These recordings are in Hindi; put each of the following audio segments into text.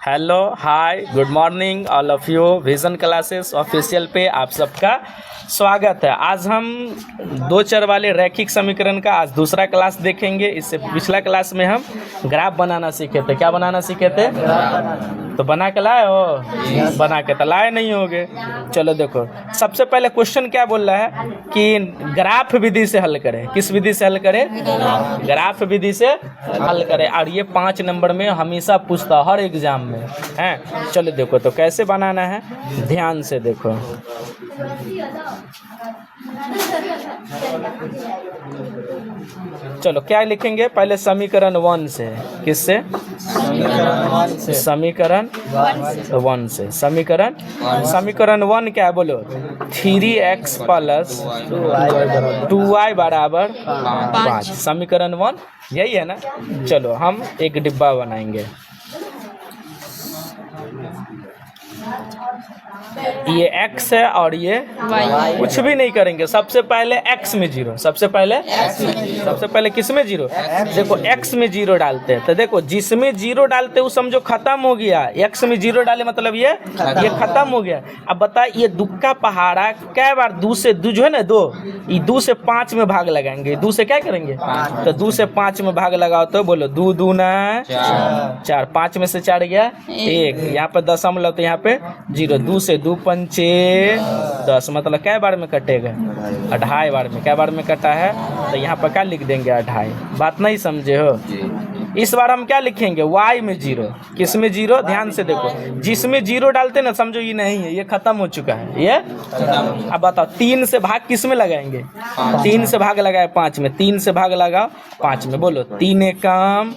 Hello hi good morning all of you. Vision classes official पे आप सबका स्वागत है। आज हम दो चर वाले रैखिक समीकरण का आज दूसरा क्लास देखेंगे। इससे पिछला क्लास में हम ग्राफ बनाना सीखे थे। क्या बनाना सीखे थे? तो बना के लाए हो? बना के तो लाए नहीं होगे। चलो देखो, सबसे पहले क्वेश्चन क्या बोल रहा है कि ग्राफ विधि से हल करें। किस विधि से हल करें? ग्राफ विधि से हल करें। और ये 5 नंबर में हमेशा पूछता हर एग्जाम में है। चलो देखो तो कैसे बनाना है, ध्यान से देखो। चलो क्या लिखेंगे पहले? समीकरण 1 से। किससे? समीकरण 1 से। समीकरण 1 क्या है बोलो? 3x प्लस 2y बराबर 5। समीकरण 1 यही है ना। चलो हम एक डिब्बा बनाएंगे। ये x है और ये y। कुछ भी नहीं करेंगे। सबसे पहले x में 0। सबसे पहले किस में 0? देखो x में 0 डालते हैं तो देखो जिसमें 0 डालते हैं वो समझो खत्म हो गया। x में 0 डाले मतलब ये खत्म हो गया। अब बता ये दुक्का पहाड़ा कै बार 2 से 2 जो है ना 2, ये 2 से 5 में भाग लगाएंगे। 2 से क्या करेंगे? तो 2 से 5 में भाग लगाओ तो बोलो 2 दूना 4। 5 में से 4 गया 1। यहाँ पे दशमलव तो यहाँ पे 0। 2 से 2 पंचे 10 मतलब क्या बार में कटेगा? 2.5 बार में। क्या बार में कटा है? तो यहाँ पर क्या लिख देंगे? 2.5। बात नहीं समझे हो? इस बार हम क्या लिखेंगे? y में 0। किस में 0? ध्यान से देखो, जिसमें 0 डालते ना समझो ये नहीं है, ये खत्म हो चुका है। ये अब बताओ 3 से भाग किस में लगाएंगे? 3 से भाग लगाए 5 में। 3 से भाग लगाओ 5 में। बोलो 3 एकम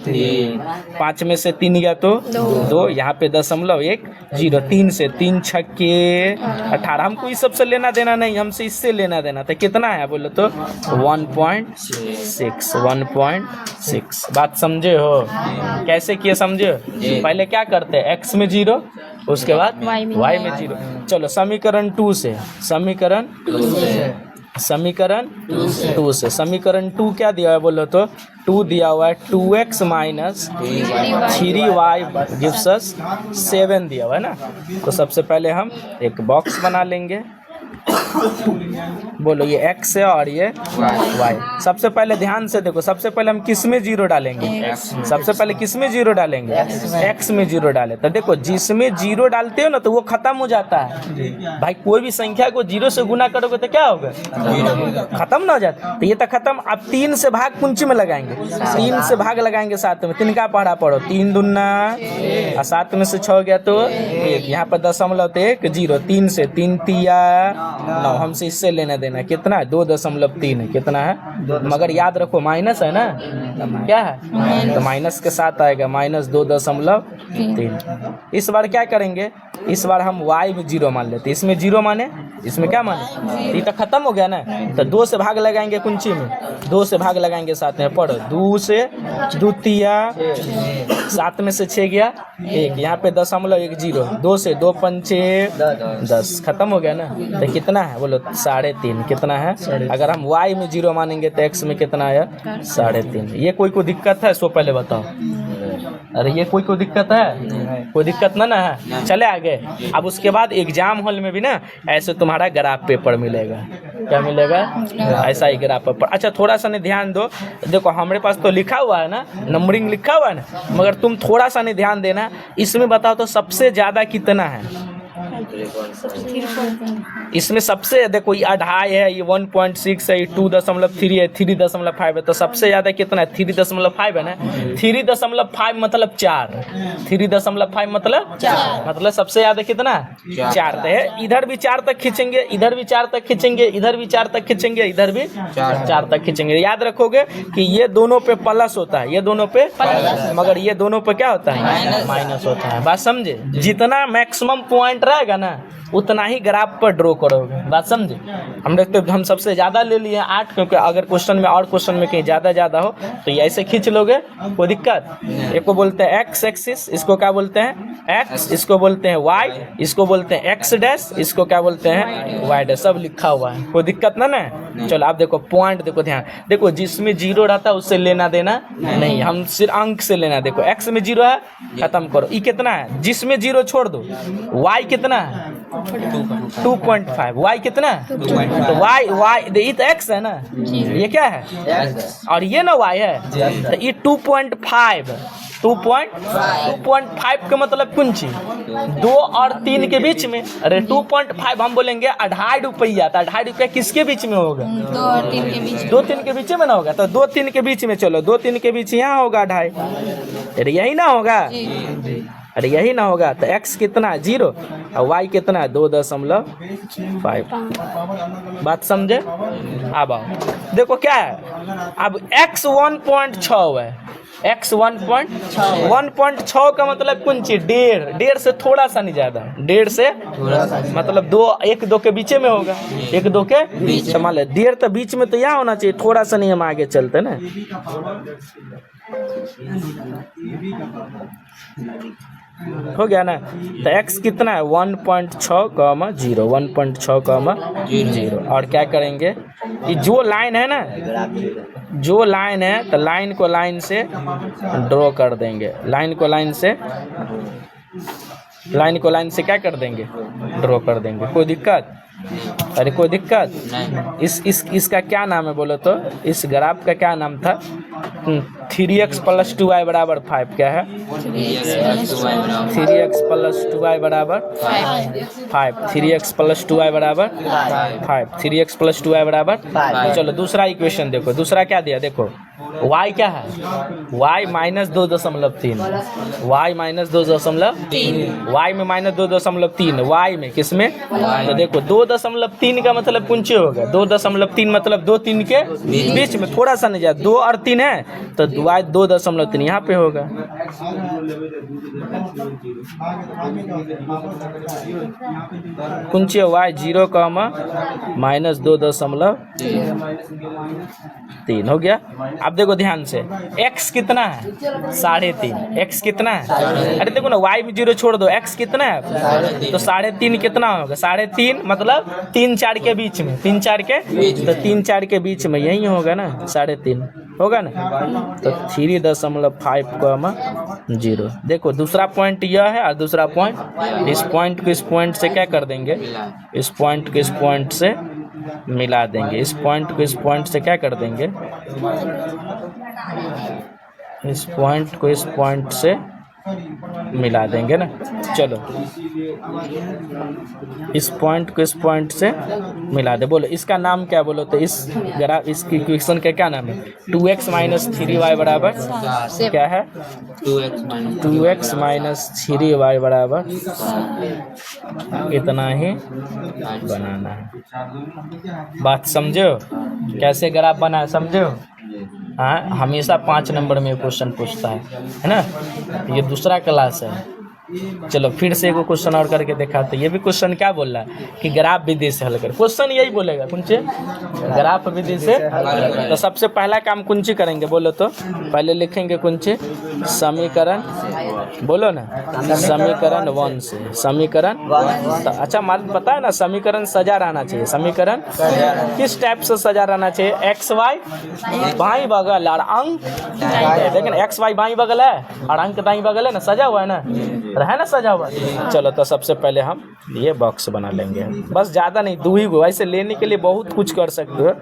5 में से 3 गया तो 2। यहाँ पे दशमलव 1 0। 3 से 3 छक्के 18। हमको इस सबसे लेना देना नहीं, हमसे इससे लेना देना। तो कितना है बोलो तो 1.6। बात समझे हो? कैसे किए समझे? पहले क्या करते हैं? x में 0, उसके बाद y में 0। चलो समीकरण 2 से। समीकरण 2 क्या दिया है बोलो तो? 2 दिया हुआ है। 2x minus 3y gives us 7 दिया हुआ है ना। तो सबसे पहले हम एक बॉक्स बना लेंगे। बोलो ये x है और ये y। सबसे पहले ध्यान से देखो, सबसे पहले हम किस में 0 डालेंगे? सबसे पहले किस में 0 डालेंगे? x में 0 डाले। तो देखो जिसमें 0 डालते हो ना तो वो खत्म हो जाता है भाई। कोई भी संख्या को 0 से गुना करोगे तो क्या होगा? खत्म ना हो जाता। तो ये तो खत्म। अब 3 से भाग कुंची में लगाएंगे। 3 से भाग लगाएंगे 7 में। 3 का पढ़ा पढ़ो 3 दूना और 7 में से 6 गया तो 1। यहाँ पर दशमलव 1 0। 3 से 3 तिया 9। हमसे इससे लेना देना कितना है? 2.3 है। कितना है? मगर याद रखो माइनस है ना। क्या है? तो माइनस के साथ आएगा -2.3। इस बार क्या करेंगे? इस बार हम y में 0 मान लेते। इसमें 0 माने, इसमें क्या माने? ये तो खत्म हो गया ना। तो 2 से भाग लगाएंगे कुंची में। 2 से भाग लगाएंगे 7 में। पढ़ो 2 से 2 तिया 7 में से 6 गया 1। यहाँ पे दशमलव 1 0। 2 से 2 पंचे 10। खत्म हो गया ना। तो कितना है बोलो? 3.5। कितना है? अगर हम y में 0 मानेंगे तो x में कितना है? 3.5। ये कोई दिक्कत है? सो पहले बताओ। अरे ये कोई दिक्कत है? कोई दिक्कत ना है। चले आगे। अब उसके बाद एग्जाम हॉल में भी ना ऐसे तुम्हारा ग्राफ पेपर मिलेगा। क्या मिलेगा? ऐसा ही ग्राफ पेपर। अच्छा थोड़ा सा नहीं ध्यान दो। देखो हमारे पास तो लिखा हुआ है ना, नंबरिंग लिखा हुआ है ना, मगर तुम थोड़ा सा नहीं ध्यान देना। इसमें बताओ तो सबसे ज्यादा कितना है? इसमें सबसे देखो ये 2.5 है, ये 1.6 है, ये 2.3 है, 3.5 है। तो सबसे ज्यादा कितना है? 3.5 है ना। 3.5 मतलब 4। 3.5 मतलब सबसे ज्यादा कितना? 4 है। इधर भी 4 तक खींचेंगे, इधर भी 4 तक खींचेंगे, इधर भी 4 तक खींचेंगे, इधर भी 4 तक खींचेंगे। याद रखोगे कि ये दोनों पे प्लस होता है, ये दोनों पे मगर ये दोनों पे क्या होता है? माइनस होता है। बात समझे? जितना मैक्सिमम पॉइंट रहेगा ना उतना ही ग्राफ पर ड्रॉ करोगे। बात समझे? हम देखते हम सबसे ज़्यादा ले लिए 8, क्योंकि अगर क्वेश्चन में और क्वेश्चन में कहीं ज़्यादा हो तो ये ऐसे खींच लोगे, कोई दिक्कत। एक को बोलते हैं एक्स एक्सिस, इसको क्या बोलते हैं एक्स, इसको बोलते हैं वाई, इसको बोलते हैं एक्स डैश, इसको क्या बोलते हैं वाई डैश। सब लिखा हुआ है, कोई दिक्कत ना। चलो आप देखो पॉइंट, देखो ध्यान, देखो जिसमें जीरो रहता है उससे लेना देना नहीं, हम सिर्फ अंक से लेना। देखो एक्स में जीरो है, खत्म करो। ई कितना है, जिसमें जीरो छोड़ दो। वाई कितना है 2.5, वाई कितना है तो वाई ये तो एक्स है ना, ये क्या है और ये ना वाई है, तो ये 2.5 का मतलब कौन चीज 2 और 3 के बीच में। अरे 2.5 हम बोलेंगे 2.5 रुपया, तो 2.5 रुपया किसके बीच में होगा 2 और 3 के बीच। 2-3 के बीच में ना होगा, तो 2-3 के बीच में। चलो 2-3 के बीच यहाँ होगा 2.5, अरे यही ना होगा, अरे यही ना होगा। तो x कितना है 0 और y कितना है 2.5। बात समझे? अब आओ देखो क्या है, अब x 1.6 है, x 1.6 का मतलब कौन चीज 1.5 से थोड़ा सा नहीं ज्यादा, 1.5 से मतलब 1-2 के बीच में होगा, 1-2 के बीच। मान लो 1.5 तो बीच में तो यहाँ होना चाहिए, थोड़ा सा नहीं हम आगे चलते ना। हो गया ना। तो x कितना है 1.6, 1.6, और क्या करेंगे, ये जो लाइन है ना, जो लाइन है तो लाइन को लाइन से ड्रॉ कर देंगे, लाइन को लाइन से क्या कर देंगे ड्रॉ कर देंगे। कोई दिक्कत? अरे कोई दिक्कत? इसका क्या नाम है बोलो तो, इस ग्राफ का क्या नाम था? 3x + 2y = 5। क्या है 3x + 2y = 5, 3x + 2y = 5, 3x + 2y = 5। चलो दूसरा इक्वेशन देखो, दूसरा क्या दिया देखो, y क्या है y -2.3, y -2.3, y में -2.3, y में किसमें, तो देखो 2.3 का मतलब कुंची होगा 2.3 मतलब 2-3 के बीच में, थोड़ा सा नहीं जाए, 2 और 3 है तो y 2.3 यहाँ पे होगा। कुंची y 0, -2.3 हो गया। अब देखो ध्यान से, x कितना है 3.5, x कितना है, अरे देखो ना y में 0 छोड़ दो, x कितना है तो 3.5 कितना होगा 3.5 मतलब 3-4 के बीच में, 3-4 के तो 3-4 के बीच में यही होगा ना, 3.5 होगा ना। तो 3.5, 0। देखो दूसरा पॉइंट यह है और दूसरा पॉइंट, इस पॉइंट को इस पॉइंट से क्या कर देंगे, इस पॉइंट को इस पॉइंट से मिला देंगे, इस पॉइंट को इस पॉइंट से क्या कर देंगे, इस पॉइंट को इस पॉइंट से मिला देंगे ना। चलो इस पॉइंट को इस पॉइंट से मिला दे। बोलो इसका नाम क्या बोलो तो, इस इसकी इक्वेशन का क्या नाम है 2x - 3y = क्या है 2x - 3y = इतना ही बनाना है। बात समझो कैसे ग्राफ बना है, समझो? हाँ, हमेशा 5 नंबर में क्वेश्चन पूछता है ना, ये दूसरा क्लास है। चलो फिर से एक क्वेश्चन और करके दिखाते। ये भी क्वेश्चन क्या बोल रहा है कि ग्राफ विधि से हल कर, क्वेश्चन यही बोलेगा कुंचे ग्राफ विधि से। तो सबसे पहला काम कुंची करेंगे बोलो तो, पहले लिखेंगे कुंची समीकरण, बोलो ना समीकरण 1 से, समीकरण तो अच्छा मालूम पता है ना, समीकरण सजा रहना चाहिए। समीकरण किस टाइप से सजा रहना चाहिए, एक्स वाई बाई बगल और अंक, लेकिन एक्स वाई बाई बगल है और अंक दाई बगल है ना, सजा हुआ है ना, है ना सजा हुआ। चलो तो सबसे पहले हम ये बॉक्स बना लेंगे, बस ज़्यादा नहीं 2 ही को। ऐसे लेने के लिए बहुत कुछ कर सकते हो,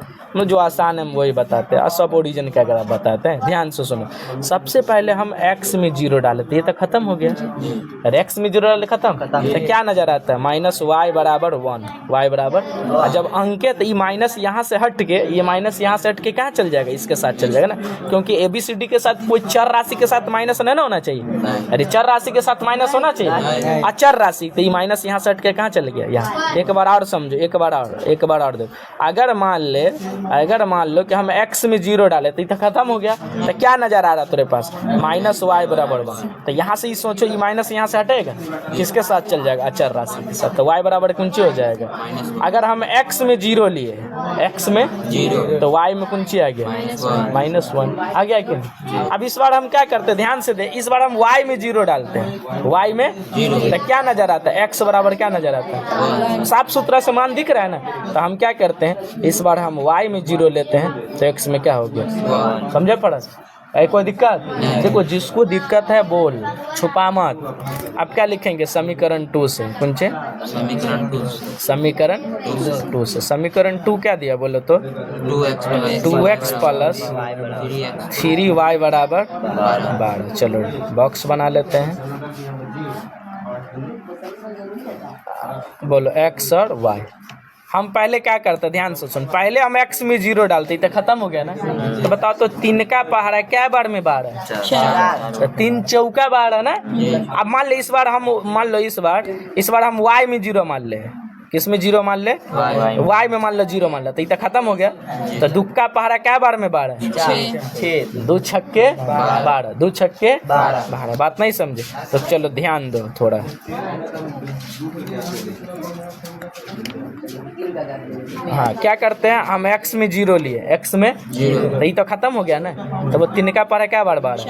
जो आसान है हम वही बताते हैं और सब ओरिजिन का ग्राफ बताते हैं। ध्यान से सुनो, सबसे पहले हम x में 0 डालते, ये तो खत्म हो गया। अरे x में 0 डाले खत्म, तो क्या नजर आता है -y = 1, y बराबर, जब अंक है तो ये माइनस यहाँ से हट के, ये माइनस यहाँ से हट के कहाँ चल जाएगा, इसके साथ चल जाएगा ना, क्योंकि ABCD के साथ कोई चर राशि के साथ माइनस नहीं ना होना चाहिए। अरे चर राशि के साथ माइनस माइनस होना चाहिए, अचर राशि, तो ये माइनस यहाँ से हट के कहाँ चल गया, यहाँ। एक बार और समझो, एक बार और देखो, अगर मान लो कि हम x में 0 डाले तो ये तो खत्म हो गया, तो क्या नजर आ रहा तेरे पास, माइनस वाई बराबर 1। तो यहाँ से ही सोचो, ये माइनस यहाँ से हटेगा, किसके साथ चल जाएगा, अचर राशि के साथ, तो y बराबर कुंची हो जाएगा। अगर हम x में 0 लिए, x में 0, तो y में कुंची आ गया -1 आ गया कि नहीं। अब इस बार हम क्या करते हैं, ध्यान से दे, इस बार हम y में 0 डालते हैं, y में 0, तो क्या नजर आता है, x बराबर क्या नजर आता है, साफ सुथरा समान दिख रहा है ना। तो हम क्या करते हैं, इस बार हम y में 0 लेते हैं, तो x में क्या हो गया, समझे फर्क। कोई दिक्कत, देखो जिसको दिक्कत है बोल, छुपा मत। अब क्या लिखेंगे, समीकरण 2 से, कौन से समीकरण 2 से, समीकरण 2 क्या दिया बोलो तो, 2x प्लस 3y बराबर 12। चलो बॉक्स बना लेते हैं, बोलो x और y। हम पहले क्या करते, ध्यान से सुन, पहले हम x में 0 डालते तो खत्म हो गया ना। तो बताओ तो 3 का पहाड़ा क्या बार में 12 है, 4, 3 चौका 12 ना। अब मान लो इस बार हम y में 0 मान ले, किस में 0 मान ले, y में मान लो 0 मान लो, तो ये खत्म हो गया। तो दुक्का पहाड़ा क्या बार में 12, 6, 2 छक्के 12, 2 छक्के 12। बात नहीं समझे, तो चलो ध्यान दो थोड़ा। हाँ क्या करते हैं, हम x में 0 लिए, x में 0, तो ये तो खत्म हो गया ना। तो वो 3 का पड़ा क्या बार 12,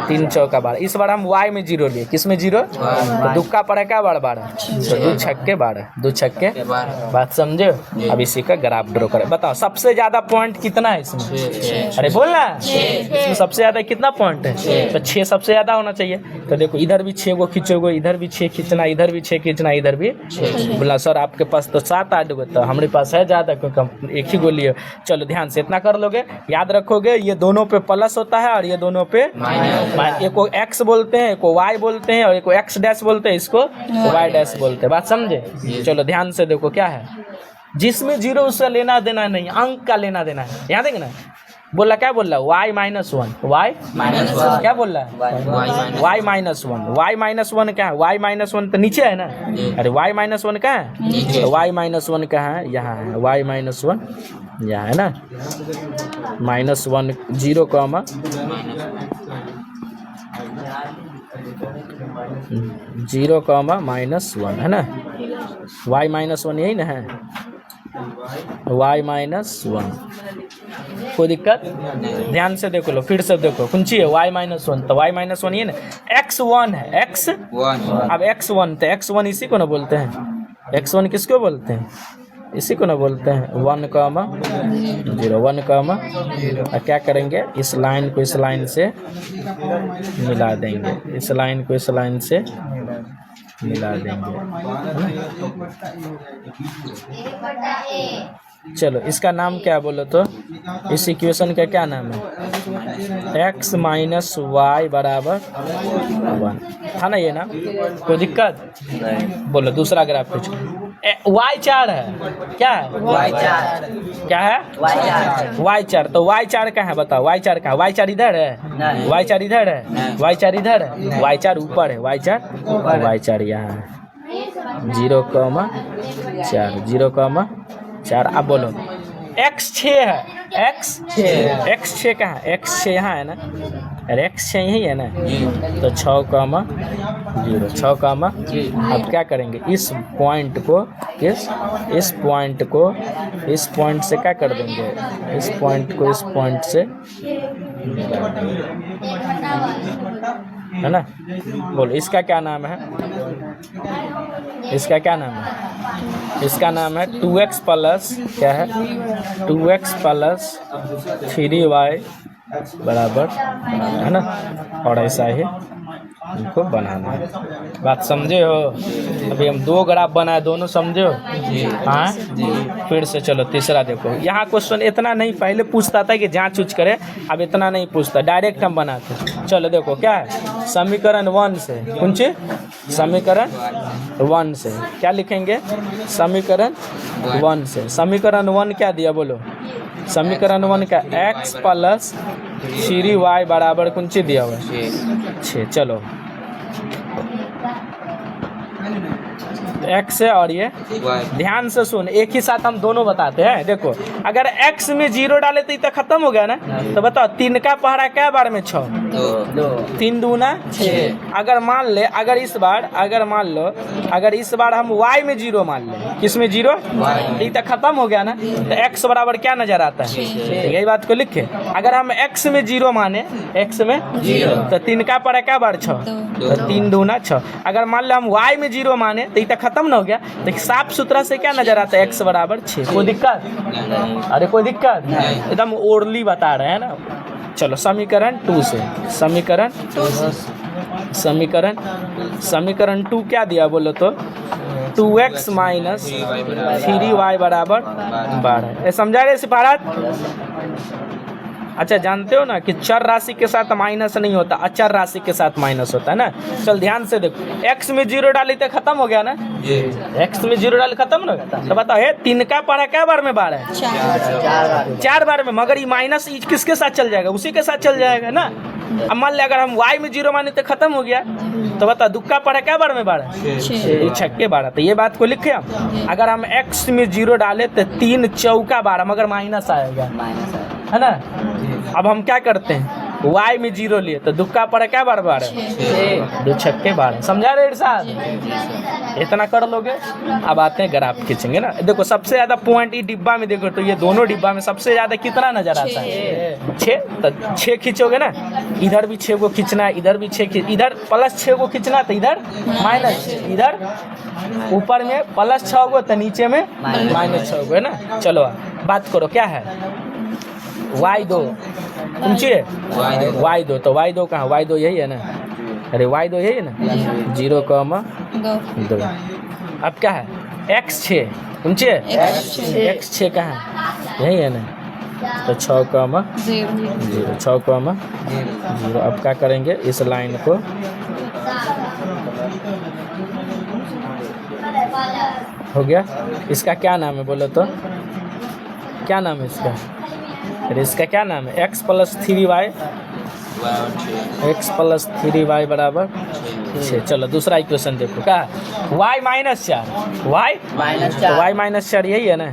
3 चौका 12। इस बार हम y में 0 लिए, किस में 0, तो दुक्का पड़ा क्या बार 12, तो 2 छक्के 12, 2 छक्के 12। बात समझे। अब इसी का ग्राफ ड्रॉ करें। बताओ सबसे ज्यादा पॉइंट कितना है इसमें, अरे बोलना, इसमें सबसे ज्यादा कितना पॉइंट है, तो 6 सबसे ज्यादा होना चाहिए। तो देखो इधर भी 6 को खींचोगे, इधर भी 6 खींचना, इधर भी 6 खींचना, इधर भी 6। बोला सर आपके पास तो 7-8 गो, तो हमारे पास है ज़्यादा क्योंकि एक ही गो लिए। चलो ध्यान से इतना कर लोगे, याद रखोगे ये दोनों पे प्लस होता है और ये दोनों पे माइनस। एक को x बोलते हैं, एक को y बोलते हैं, और एक को x डैश बोलते हैं, इसको y डैश बोलते हैं। बात समझे। चलो ध्यान से देखो क्या है, जिसमें 0 उससे लेना देना नहीं, अंक का लेना देना है। यहाँ देंगे ना, बोला क्या बोल रहा है, y -1, y -1 क्या बोल रहा है, y -1, y -1 क्या है, y -1 तो नीचे है ना, अरे y -1 कहाँ है, तो y -1 कहाँ है, यहाँ है, y -1 यहाँ है ना, -1 0 कॉमा 0 कॉमा -1 है ना, y -1 यही ना है, y -1। कोई दिक्कत, ध्यान से देखो लो, फिर से देखो कौन सी है, y -1, तो y -1 ये ना, x1 है, x1, अब x1 तो x1 इसी को ना बोलते हैं, x1 किसको बोलते हैं, इसी को ना बोलते हैं, 1 कॉमा 0, 1 कॉमा। और क्या करेंगे, इस लाइन को इस लाइन से मिला देंगे, इस लाइन को इस लाइन से मिला देंगे, चलो इसका नाम क्या बोलो तो, इस इक्वेशन का क्या नाम है, x -y बराबर 1 था ना ये ना, कोई दिक्कत, बोलो दूसरा ग्राफ कुछ, y4 है, क्या है y4, क्या है y4, तो y4 कहाँ है बताओ, y4 कहाँ, y4 इधर है, y4 इधर है, y4 इधर है, y4 ऊपर है, y4 यहाँ है, 0 कॉमा 4, 0 कॉमा 4। अब बोलो x6 है, x6 कहाँ है, x6 यहाँ है ना, अरे x6 यही है ना, तो 6 कॉमा 0, 6 कॉमा। अब क्या करेंगे, इस पॉइंट को इस पॉइंट से क्या कर देंगे, इस पॉइंट को इस पॉइंट से है ना। बोलो इसका क्या नाम है, इसका क्या नाम है, इसका नाम है 2x प्लस क्या है, 2x प्लस 3y बराबर है ना, और ऐसा ही इनको बनाना है। बात समझे हो। अभी हम 2 ग्राफ बनाए, दोनों समझे हो। हाँ फिर से चलो तीसरा देखो। यहाँ क्वेश्चन इतना नहीं पहले पूछता था कि जांच उच करे, अब इतना नहीं पूछता, डायरेक्ट हम बनाते। चलो देखो क्या है, समीकरण 1 से कौन सी, समीकरण 1 से क्या लिखेंगे, समीकरण 1 से। समीकरण 1 क्या दिया बोलो, समीकरण 1 का x प्लस 3y बराबर कौन सी दिया हुआ है, 6। चलो एक्स है और ये ध्यान से सुन, एक ही साथ हम दोनों बताते हैं। देखो अगर x में 0 डाले तो इतना खत्म हो गया ना। तो बताओ 3 का पहाड़ा क्या बार में 6, 3 दूना 6। अगर मान ले अगर इस बार अगर इस बार हम y में 0 मान ले, किस में 0, तो इतना खत्म हो गया ना। तो x बराबर क्या नजर आता है, यही बात को लिखे। अगर हम x में 0 माने, x में 0 तो 3 का पहाड़ा क्या बार 6, तो 3 दूना 6। अगर मान लो हम y में 0 माने तो इतना खत्म ना हो गया। तो साफ सुथरा से क्या नजर आता है, x बराबर 6। कोई दिक्कत? अरे कोई दिक्कत? एकदम ओरली बता रहे हैं ना। चलो समीकरण 2 से, समीकरण 2 क्या दिया बोलो तो 2x माइनस 3y बराबर 12। ये समझा रहे सिफारत? अच्छा जानते हो ना कि चर राशि के साथ माइनस नहीं होता, अचर राशि के साथ माइनस होता है ना। चल ध्यान से देखो, x में 0 डाली तो खत्म हो गया ना। x में 0 डाली खत्म ना होता। तो बताओ है 3 का पढ़ा क्या बार में 12 है, 4 बार में। मगर ये माइनस किसके साथ चल जाएगा, उसी के साथ चल जाएगा ना। अब मान लिया अगर हम y में 0 माने तो खत्म हो गया। तो बता दुक्का पढ़ा क्या बार में 12, 6 12। तो ये बात को लिखे हम। अगर हम x में 0 डाले तो 3 चौका 12, मगर माइनस आएगा, है ना। अब हम क्या करते हैं, y में 0 लिए तो दुक्का पड़ा क्या बार 12, 2 6 12। समझा रहे साहब? इतना कर लोगे। अब आते हैं ग्राफ खींचेंगे ना। देखो सबसे ज्यादा पॉइंट ई डिब्बा में देखो तो ये दोनों डिब्बा में सबसे ज्यादा कितना नजर आता है, 6। तो 6 खींचोगे ना, इधर भी 6 को खींचना है, इधर भी 6, इधर +6 को खींचना तो इधर -, इधर ऊपर में +6 को तो नीचे में -6 को, है ना। चलो बात करो क्या है, y2 पूछिए, y2 तो y2 कहाँ, y2 यही है ना। अरे y2 यही है ना, 0,2। अब क्या है, x6 पूछिए, x6 कहाँ है, यही है ना। तो 6,0, 6,0। अब क्या करेंगे, इस लाइन को हो गया। इसका क्या नाम है बोलो तो, क्या नाम है इसका, अरे इसका क्या नाम है, x + 3y, x + 3y बराबर 6। चलो दूसरा इक्वेशन देखो क्या है, y - 4, y - 4 यही है ना।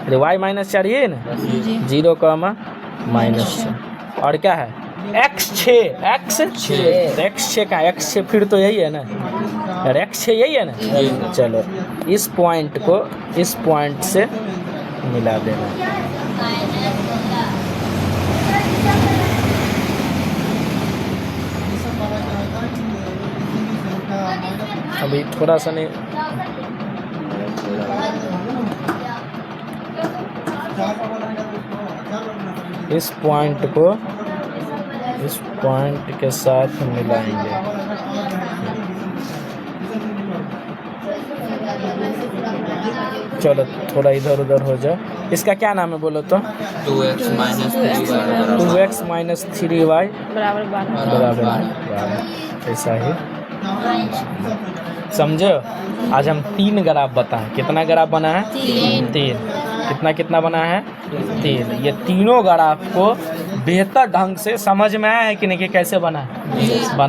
अरे y - 4 यही है ना, 0,-4। और क्या है, x6, x6 का x6 फिर तो यही है ना, अरे x6 यही है ना। चलो इस पॉइंट को इस पॉइंट से मिला देना। अभी थोड़ा सा नहीं, इस पॉइंट को इस पॉइंट के साथ मिलाएंगे। चलो थोड़ा इधर उधर हो जाए। इसका क्या नाम है बोलो तो, 2x - 3y बराबर 12। ऐसा ही समझो। आज हम 3 ग्राफ बताएं। कितना ग्राफ बना है, 3। कितना बना है, 3। ये तीनों ग्राफ को बेहतर ढंग से समझ में आया है कि नहीं, कि कैसे बना है।